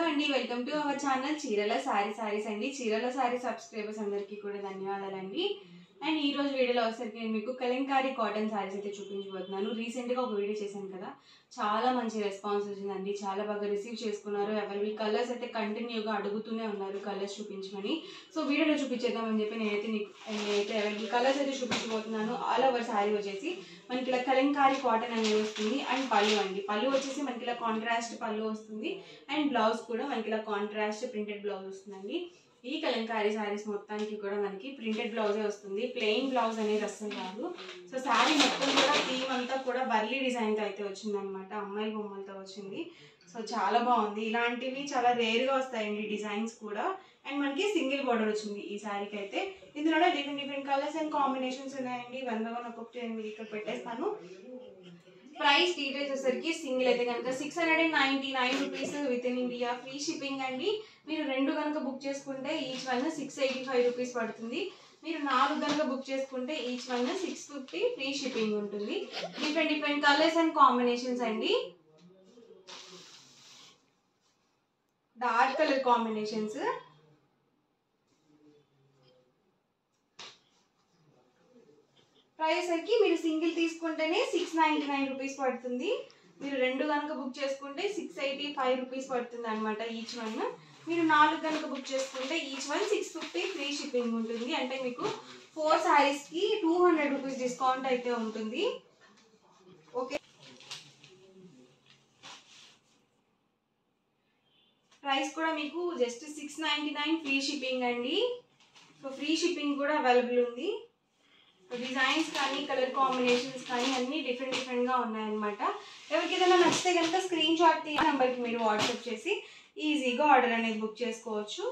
అండి, welcome to our channel చీరల సారీస్ అండి. చీరల సారీ సబ్స్క్రైబర్స్ అందరికీ కూడా ధన్యవాదాలండి. అండ్ ఈ రోజు వీడియోలో వచ్చేసరికి నేను మీకు కలంకారీ కాటన్ సారీస్ అయితే చూపించబోతున్నాను. రీసెంట్గా ఒక వీడియో చేశాను కదా, చాలా మంచి రెస్పాన్స్ వచ్చిందండి. చాలా బాగా రిసీవ్ చేసుకున్నారు. ఎవరి కలర్స్ అయితే కంటిన్యూగా అడుగుతూనే ఉన్నారు కలర్స్ చూపించమని. సో వీడియోలో చూపించేద్దామని చెప్పి నేనైతే అవైలబుల్ కలర్స్ అయితే చూపించబోతున్నాను. ఆల్ ఓవర్ సారీ వచ్చేసి మనకి ఇలా కలంకారీ కాటన్ అనేది వస్తుంది. అండ్ పళ్ళు అండి, పళ్ళు వచ్చేసి మనకి ఇలా కాంట్రాస్ట్ పళ్ళు వస్తుంది. అండ్ బ్లౌజ్ కూడా మనకి ఇలా కాంట్రాస్ట్ ప్రింటెడ్ బ్లౌజ్ వస్తుందండి. ఈ కలంకారీ సారీస్ మొత్తానికి కూడా మనకి ప్రింటెడ్ బ్లౌజే వస్తుంది, ప్లెయిన్ బ్లౌజ్ అనేది అస్సలు కాదు. సో శారీ మొత్తం కూడా థీమ్ అంతా కూడా బర్లీ డిజైన్తో అయితే వచ్చిందనమాట, అమ్మాయి బొమ్మలతో వచ్చింది. సో చాలా బాగుంది. ఇలాంటివి చాలా రేర్గా వస్తాయండి డిజైన్స్ కూడా. అండ్ మనకి సింగిల్ బార్డర్ వచ్చింది ఈ శారీకి అయితే. ఇందులోనే డిఫరెంట్ కలర్స్ అండ్ కాంబినేషన్స్ ఉన్నాయండి. వన్ బై వన్ ఒక్కొక్కటి నేను మీకు ఇక్కడ పెట్టేస్తాను. ప్రైస్ డీటెయిల్స్ వచ్చేసరికి సింగిల్ అయితే కనుక 699 rupees with in India, free shipping అండి. మీరు రెండు కనుక బుక్ చేసుకుంటే ఈచ్ వన్ 685 రూపీస్ పడుతుంది. మీరు 4 కనుక బుక్ చేసుకుంటే ఈచ్ వన్ 650 ఫ్రీ షిప్పింగ్ ఉంటుంది. డిఫరెంట్ కలర్స్ అండ్ కాంబినేషన్స్ అండి, డార్క్ కలర్ కాంబినేషన్స్. ప్రైస్ వచ్చి మీరు సింగిల్ తీసుకుంటేనే 699 రూపీస్ పడుతుంది. మీరు రెండు కనుక బుక్ చేసుకుంటే 685 రూపీస్ పడుతుంది అనమాట ఈచ్ వన్. మీరు 4 కనుక బుక్ చేసుకుంటే ఈచ్ వన్ 650 ఫ్రీ షిప్పింగ్ ఉంటుంది. అంటే మీకు 4 శారీస్కి 200 రూపీస్ డిస్కౌంట్ అయితే ఉంటుంది. ఓకే, ప్రైస్ కూడా మీకు జస్ట్ 699 ఫ్రీ షిప్పింగ్ అండి. సో ఫ్రీ షిప్పింగ్ కూడా అవైలబుల్ ఉంది. డిజైన్స్ కానీ కలర్ కాంబినేషన్స్ కానీ అన్నీ డిఫరెంట్గా ఉన్నాయన్నమాట. ఎవరికి ఏదైనా నచ్చితే కనుక స్క్రీన్ షాట్ తీసి నెంబర్కి మీరు వాట్సాప్ చేసి ఈజీగా ఆర్డర్ అనేది బుక్ చేసుకోవచ్చు.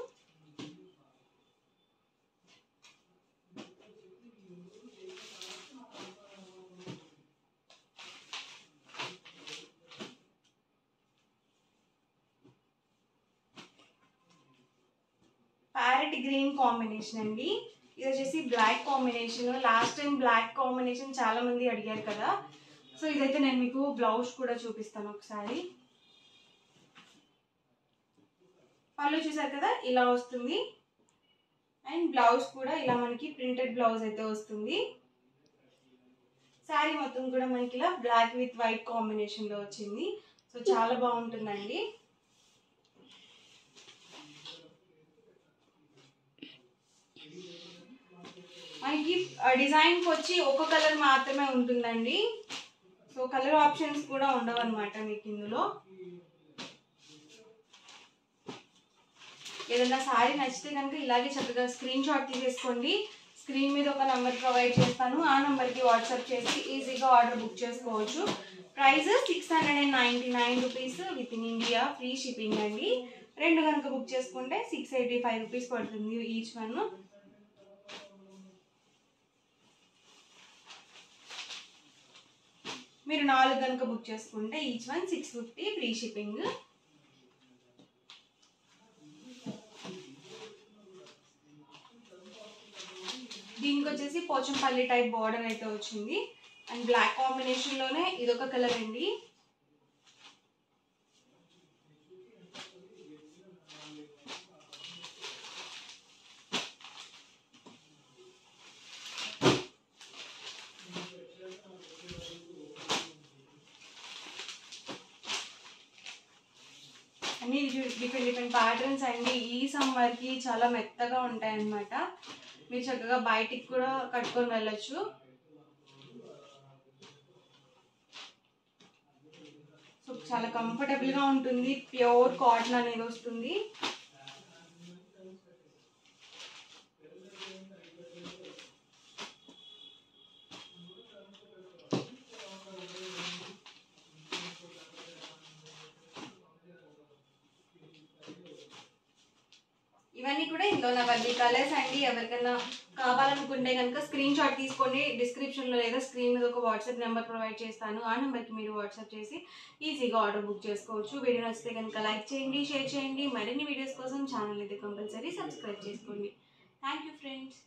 ప్యారెట్ గ్రీన్ కాంబినేషన్ అండి. ఇది వచ్చేసి black combination. Last time black combination చాలా మంది అడిగారు కదా. సో ఇదైతే నేను మీకు బ్లౌజ్ కూడా చూపిస్తాను ఒకసారి. పళ్ళు చూసారు కదా, ఇలా వస్తుంది. అండ్ బ్లౌజ్ కూడా ఇలా మనకి ప్రింటెడ్ బ్లౌజ్ అయితే వస్తుంది. శారీ మొత్తం కూడా మనకి ఇలా బ్లాక్ విత్ వైట్ కాంబినేషన్లో వచ్చింది. సో చాలా బాగుంటుందండి. మనకి డిజైన్కి వచ్చి ఒక కలర్ మాత్రమే ఉంటుందండి. సో కలర్ ఆప్షన్స్ కూడా ఉండవు అనమాట మీకు ఇందులో. ఏదైనా శారీ నచ్చితే కనుక ఇలాగే చక్కగా స్క్రీన్ షాట్ తీసేసుకోండి. స్క్రీన్ మీద ఒక నెంబర్ ప్రొవైడ్ చేస్తాను, ఆ నెంబర్కి వాట్సాప్ చేసి ఈజీగా ఆర్డర్ బుక్ చేసుకోవచ్చు. Price 699 rupees with in India, free shipping అండి. రెండు కనుక బుక్ చేసుకుంటే 685 రూపీస్ పడుతుంది ఈచ్ వన్. మీరు 4 కనుక బుక్ చేసుకుంటే ఈచ్ వన్ 650 ఫ్రీ షిప్పింగ్. దీనికి వచ్చేసి పోచంపల్లి టైప్ బార్డర్ అయితే వచ్చింది. అండ్ బ్లాక్ కాంబినేషన్లోనే ఇదొక కలర్ అండి. అన్ని డిఫరెంట్ ప్యాటర్న్స్ అండి. ఈ సమ్మర్కి చాలా మెత్తగా ఉంటాయి అన్నమాట. మీరు చక్కగా బయటికి కూడా కట్టుకొని వెళ్ళొచ్చు. సో చాలా కంఫర్టబుల్గా ఉంటుంది. ప్యూర్ కాటన్ అనేది వస్తుంది. ఇవన్నీ కూడా ఇందులో అవన్నీ కలర్స్ అండి. ఎవరికైనా కావాలనుకుంటే కనుక స్క్రీన్ షాట్ తీసుకోండి. డిస్క్రిప్షన్లో లేదా స్క్రీన్ మీద ఒక వాట్సాప్ నెంబర్ ప్రొవైడ్ చేస్తాను, ఆ నెంబర్కి మీరు వాట్సాప్ చేసి ఈజీగా ఆర్డర్ బుక్ చేసుకోవచ్చు. వీడియో నచ్చితే కనుక లైక్ చేయండి, షేర్ చేయండి. మరిన్ని వీడియోస్ కోసం ఛానల్ అయితే కంపల్సరీ సబ్స్క్రైబ్ చేసుకోండి. Thank you friends.